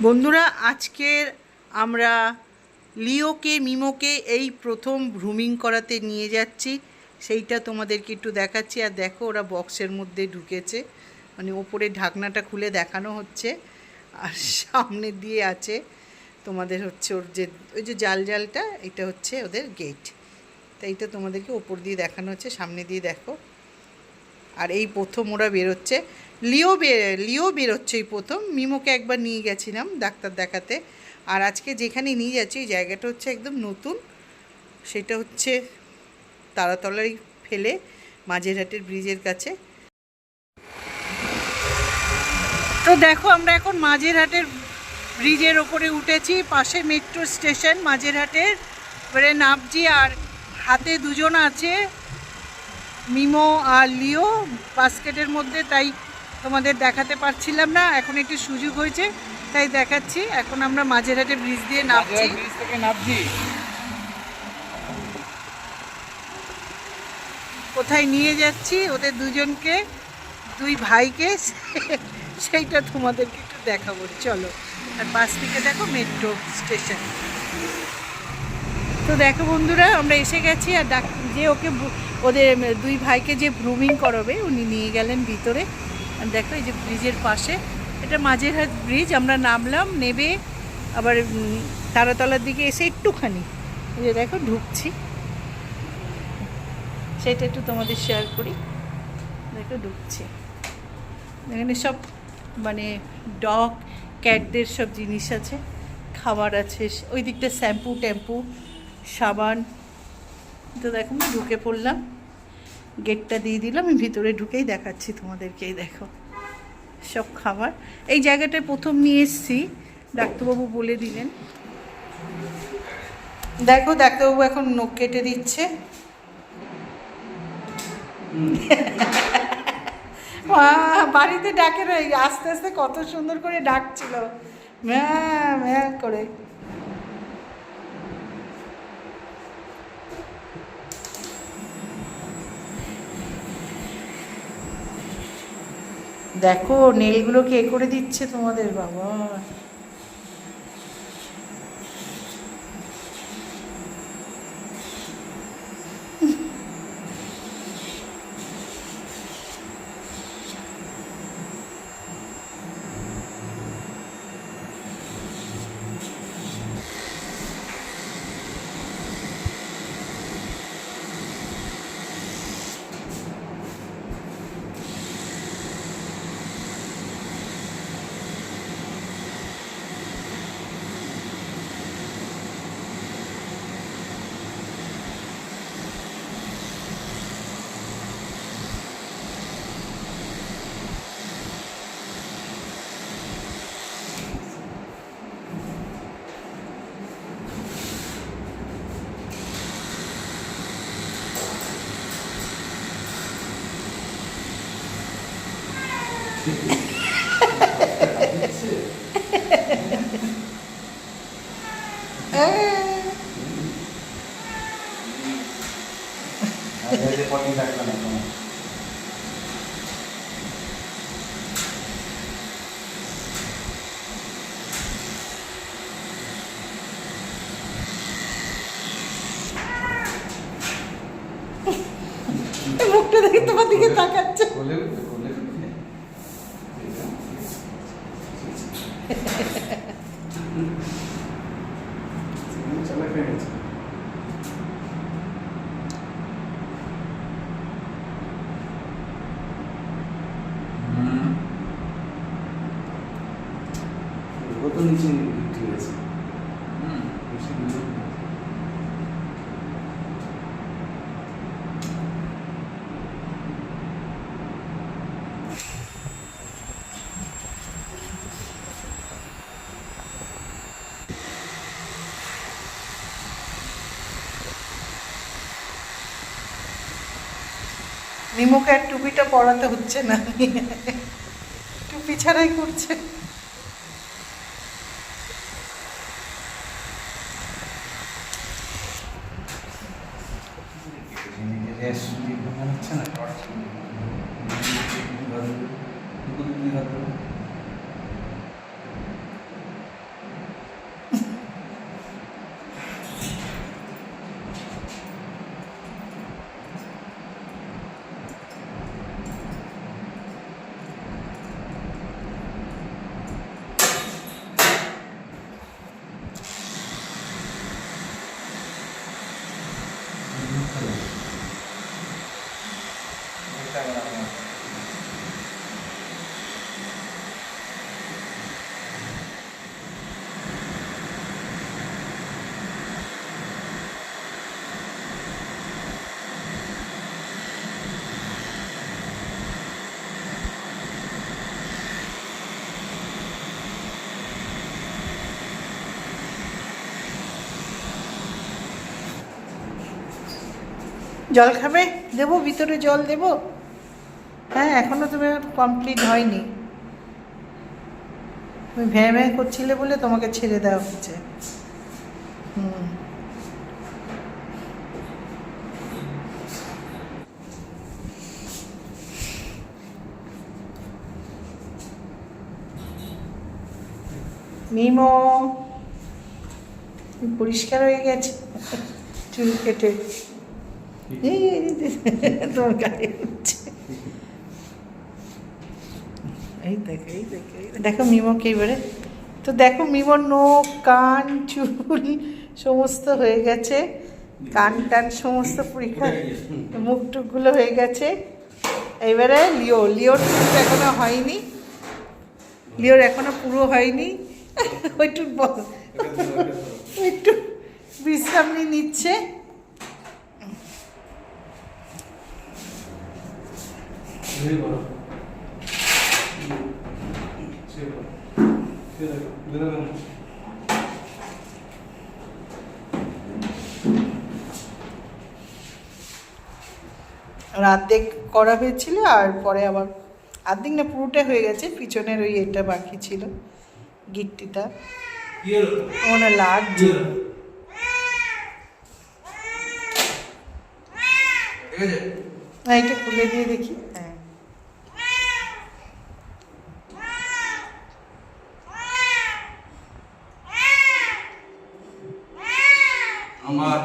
বন্ধুরা, আজকের আমরা লিওকে মিমোকে এই প্রথম গ্রুমিং করাতে নিয়ে যাচ্ছি। সেইটা তোমাদেরকে একটু দেখাচ্ছি। আর দেখো, ওরা বক্সের মধ্যে ঢুকেছে, মানে ওপরে ঢাকনাটা খুলে দেখানো হচ্ছে, আর সামনে দিয়ে আছে তোমাদের হচ্ছে ওর যে ওই যে জালটা, এটা হচ্ছে ওদের গেট। তাই এটা তোমাদেরকে ওপর দিয়ে দেখানো হচ্ছে, সামনে দিয়ে দেখো। আর এই প্রথম ওরা বেরোচ্ছে, লিও বেরোচ্ছে এই প্রথম। মিমোকে একবার নিয়ে গেছিলাম ডাক্তার দেখাতে। আর আজকে যেখানে নিয়ে যাচ্ছি এই জায়গাটা হচ্ছে একদম নতুন, সেটা হচ্ছে তারাতলায় ফেলে মাঝেরহাটের ব্রিজের কাছে। তো দেখো, আমরা এখন মাঝেরহাটের ব্রিজের ওপরে উঠেছি, পাশে মেট্রো স্টেশন মাঝেরহাটের। এবারে নামছি, আর হাতে দুজন আছে, মিমো আর লিও, বাস্কেটের মধ্যে, তাই তোমাদের দেখাতে পারছিলাম না। এখন একটু সুযোগ হয়েছে তাই দেখাচ্ছি। এখন আমরা মাঝেরহাটে ব্রিজ দিয়ে নামছি। কোথায় নিয়ে যাচ্ছি ওদের দুজনকে, দুই ভাইকে, সেইটা তোমাদেরকে একটু দেখাবো, চলো। আর পাশ থেকে দেখো মেট্রো স্টেশন। তো দেখো বন্ধুরা, আমরা এসে গেছি। আর যে ওকে ওদের দুই ভাইকে যে গ্রুমিং করাবে উনি নিয়ে গেলেন ভিতরে। আর দেখো, এই যে ব্রিজের পাশে, এটা মাঝেরহাট ব্রিজ। আমরা নামলাম, নেবে আবার তারাতলার দিকে এসে একটুখানি এই যে দেখো ঢুকছি, সেটা একটু তোমাদের শেয়ার করি। দেখো ঢুকছি, এখানে সব মানে ডগ ক্যাটদের সব জিনিস আছে, খাবার আছে, ওই দিকটা শ্যাম্পু ট্যাম্পু সাবান। তো দেখো, আমি ঢুকে পড়লাম, গেটটা দিয়ে দিলাম, আমি ভিতরে ঢুকেই দেখাচ্ছি তোমাদেরকে। এই দেখো সব খাবার। এই জায়গাটায় প্রথম নিয়ে এসেছি, ডাক্তারবাবু বলে দিলেন। দেখো, ডাক্তারবাবু এখন নখ কেটে দিচ্ছে। বাড়িতে ডাকে না, আস্তে আস্তে কত সুন্দর করে ডাকছিল, ম্যাঁ ম্যাঁ করে। দেখো নেলগুলো কে করে দিচ্ছে তোমাদের, বাবা। মুখটা দেখে তোমার দিকে তাকাচ্ছে। নিচে বিক্রি হয়েছে। মিমোকে আর টুপিটা পরাতে হচ্ছে না, টুপি ছাড়াই করছে। জল খাবে? দেবো ভিতরে জল দেবো? হ্যাঁ, এখনো তুমি কমপ্লিট হয়নি, তুমি ভ্যাঁ ভ্যাঁ করছিলে বলে তোমাকে ছেড়ে দেওয়া হচ্ছে। হুম, মিমো পরিষ্কার হয়ে গেছে চুল কেটে। এই তোমার গায়ে উঠছে। এই দেখো, এই দেখো, দেখো মিমোকে এবারে। তো দেখো মিমোর নখ, কান, চুল সমস্ত হয়ে গেছে, কান টান সমস্ত পরীক্ষা, মুখ টুকগুলো হয়ে গেছে। এবারে লিওর কিন্তু এখনো হয়নি, লিওর এখনো পুরো হয়নি, একটু বিশ্রাম নিয়ে নিচ্ছে। অর্ধেক করা হয়েছিল আর পরে আবার অর্ধেক না পুরোটা হয়ে গেছে, পিছনের ওই এটা বাকি ছিল, গিট্টিটা মনে লাগছে। এটা খুলে দিয়ে দেখি। হ্যাঁ, আমার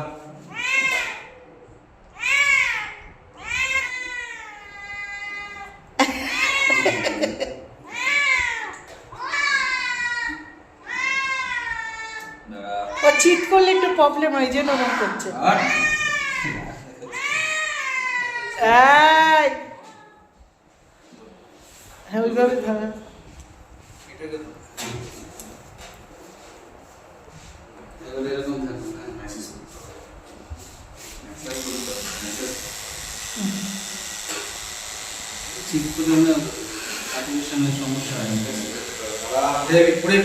ও চিট করলে একটু প্রবলেম হয়, যে ওরকম করছে। এই, হ্যাঁ ওইভাবে ভাবে। এরকম থাকবে না, মেসেজ ঠিক করে না, আর্টিফিশিয়ালের সমস্যা হয় পুরে।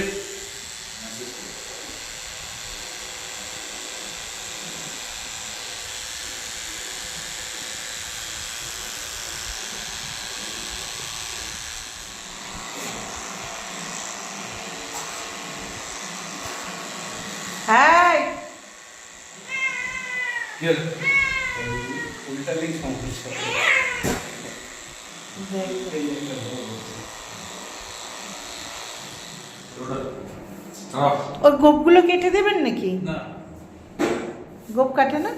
হ্যাঁ, উল্টালেই সমস্যা। ওর গোপগুলো কেটে দেবেন নাকি? না, গোপ কাটে না?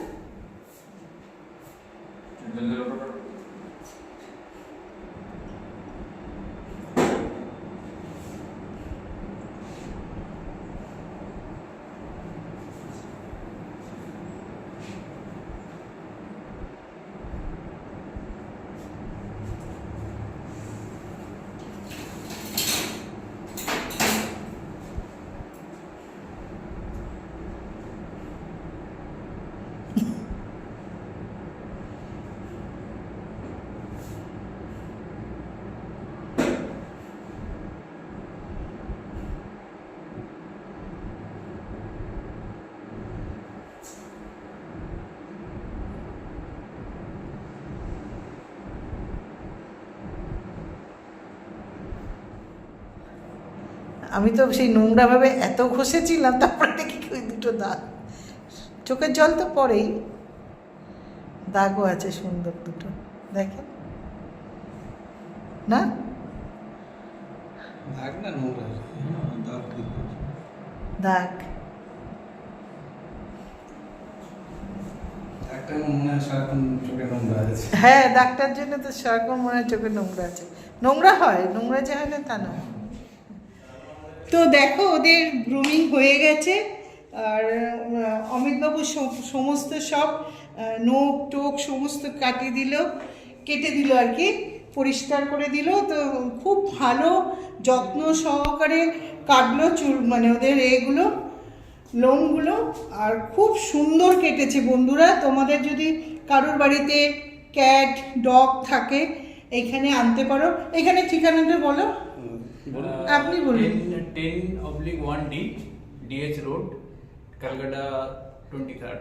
আমি তো সেই নোংরাভাবে এত ঘষেছিলাম, তারপরে দেখি ওই দুটো দাগ, চোখের জল তো পরেই, দাগও আছে সুন্দর দুটো, দেখেন না? দাগ না নোংরা দাগ, দাগ একটা মনে হয় সারাক্ষণ চোখে নোংরা আছে। হ্যাঁ, দাগটার জন্য তো সেরকম মনে হয় চোখে নোংরা আছে। নোংরা হয়, নোংরা যে হয় না তা না। তো দেখো ওদের গ্রুমিং হয়ে গেছে, আর অমিতবাবু সমস্ত সব নখ টোক সমস্ত কেটে দিল আর কি, পরিষ্কার করে দিল। তো খুব ভালো যত্ন সহকারে কাটলো চুল, মানে ওদের এগুলো লোমগুলো, আর খুব সুন্দর কেটেছে। বন্ধুরা, তোমাদের যদি কারোর বাড়িতে ক্যাট ডগ থাকে এখানে আনতে পারো। এখানে ঠিকানাটা বলো, আপনি বলুন। 10/1D DH Road, Calcutta 23rd।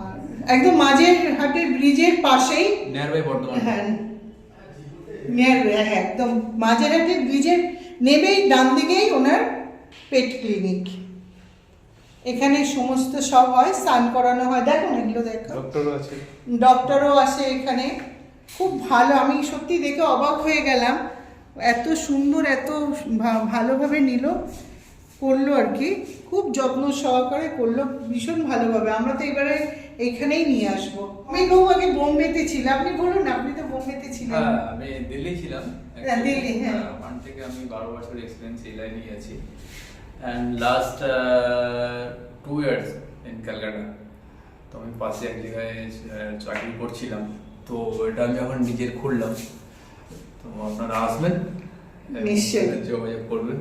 আর একদম মাঝের হাটের ব্রিজের পাশেই, নিয়ার বাই বর্ধমান। হ্যাঁ হ্যাঁ একদম মাঝের হাটের ব্রিজের নেবেই ডান দিকেই ওনার পেট ক্লিনিক। এখানে সমস্ত সব হয়, স্নান করানো হয়, দেখো না এগুলো দেখো, ডক্টরও আছে। ডক্টরও আসে এখানে। খুব ভালো, আমি সত্যি দেখে অবাক হয়ে গেলাম, এত সুন্দর, এত ভালোভাবে নিল, করলো আর কি, খুব যত্ন সহকারে করলো, ভীষণ ভালোভাবে। আমরা তো এবারে এইখানেই নিয়ে আসবো। আমি বহু আগে বোম্বেতে ছিলাম, আপনি বলুন না, আপনি তো বোম্বেতে ছিলেন। হ্যাঁ, আমি দিল্লি ছিলাম। হ্যাঁ, দিল্লি, হ্যাঁ। ওখান থেকে আমি 12 বছর এক্সপিরিয়েন্স এই লাইনে আছি। And last 2 years in Calcutta. তো আমি পাশে এক জায়গায় চাকরি করছিলাম, তো এটা আমি এখন নিজের খুললাম। তো আপনারা আসবেন, নিশ্চয়ই। যোগাযোগ করবেন।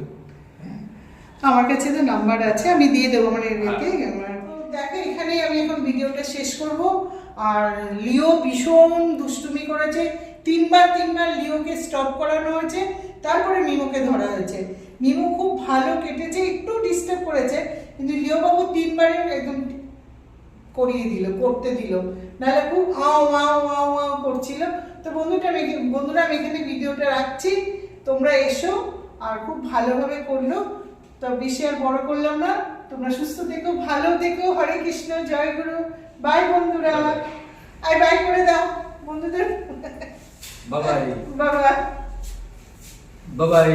আমার কাছে তো নাম্বার আছে, আমি দিয়ে দেবো মানে হ্যাঁ। আমার। দেখো এখানেই আমি এখন ভিডিওটা শেষ করব। আর লিও ভীষণ দুষ্টুমি করেছে, তিনবার লিওকে স্টপ করানো হয়েছে, তারপরে মিমোকে ধরা হয়েছে। মিমো খুব ভালো কেটেছে, একটু ডিস্টার্ব করেছে, কিন্তু লিও বাবু তিনবারে একদম করিয়ে দিল, করতে দিল, নাহলে খুব আও আও আও আও করছিল। তো বন্ধুরা আমি এখানে ভিডিওটা রাখছি, তোমরা এসো। আর খুব ভালোভাবে করলো, তো বেশি আর বড় করলাম না। তোমরা সুস্থ থেকো, ভালো থেকো, হরে কৃষ্ণ, জয় গুরু, বাই বন্ধুরা। আর বাই করে দাও বন্ধুদের, বাবাই বাবা। বাবাই।